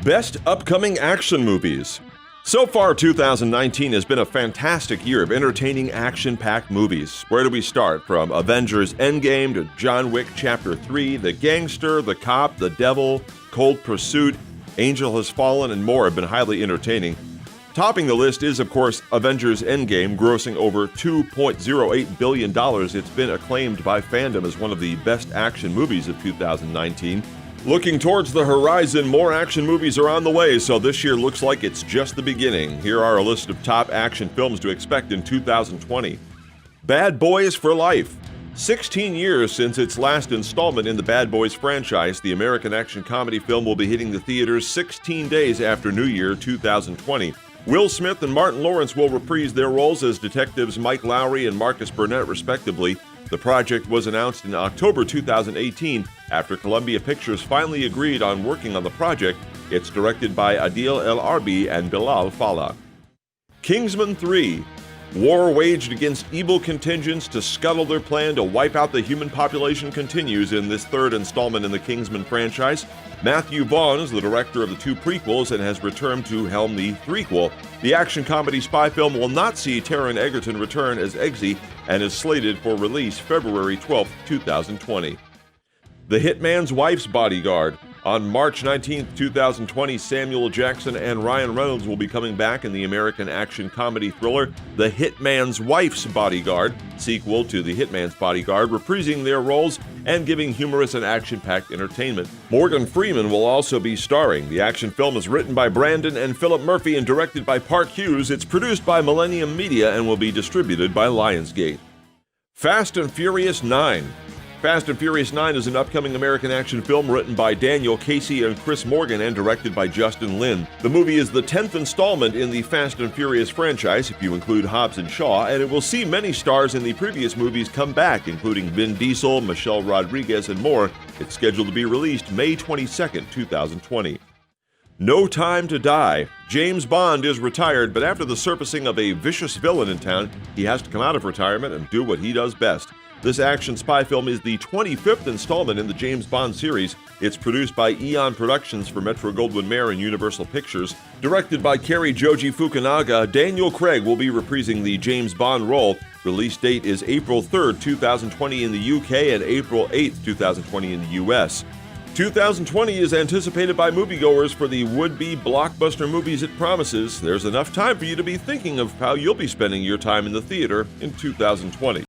Best Upcoming Action Movies. So far, 2019 has been a fantastic year of entertaining action-packed movies. Where do we start? From Avengers Endgame to John Wick Chapter 3, The Gangster, The Cop, The Devil, Cold Pursuit, Angel Has Fallen, and more have been highly entertaining. Topping the list is, of course, Avengers Endgame, grossing over $2.08 billion. It's been acclaimed by fandom as one of the best action movies of 2019. Looking towards the horizon, more action movies are on the way, so this year looks like it's just the beginning. Here are a list of top action films to expect in 2020. Bad Boys for Life. 16 years since its last installment in the Bad Boys franchise, the American action comedy film will be hitting the theaters 16 days after New Year 2020. Will Smith and Martin Lawrence will reprise their roles as detectives Mike Lowry and Marcus Burnett, respectively. The project was announced in October 2018 after Columbia Pictures finally agreed on working on the project. It's directed by Adil El Arbi and Bilal Fallah. Kingsman 3. War waged against evil contingents to scuttle their plan to wipe out the human population continues in this third installment in the Kingsman franchise. Matthew Vaughn is the director of the two prequels and has returned to helm the threequel. The action comedy spy film will not see Taron Egerton return as Eggsy and is slated for release February 12, 2020. The Hitman's Wife's Bodyguard. On March 19, 2020, Samuel Jackson and Ryan Reynolds will be coming back in the American action comedy thriller The Hitman's Wife's Bodyguard, sequel to The Hitman's Bodyguard, reprising their roles and giving humorous and action-packed entertainment. Morgan Freeman will also be starring. The action film is written by Brandon and Philip Murphy and directed by Park Hughes. It's produced by Millennium Media and will be distributed by Lionsgate. Fast and Furious 9. Fast and Furious 9 is an upcoming American action film written by Daniel Casey and Chris Morgan and directed by Justin Lin. The movie is the 10th installment in the Fast and Furious franchise, if you include Hobbs and Shaw, and it will see many stars in the previous movies come back, including Vin Diesel, Michelle Rodriguez, and more. It's scheduled to be released May 22, 2020. No Time to Die. James Bond is retired, but after the surfacing of a vicious villain in town, he has to come out of retirement and do what he does best. This action spy film is the 25th installment in the James Bond series. It's produced by Eon Productions for Metro-Goldwyn-Mayer and Universal Pictures. Directed by Cary Joji Fukunaga, Daniel Craig will be reprising the James Bond role. Release date is April 3rd, 2020 in the UK and April 8th, 2020 in the US. 2020 is anticipated by moviegoers for the would-be blockbuster movies it promises. There's enough time for you to be thinking of how you'll be spending your time in the theater in 2020.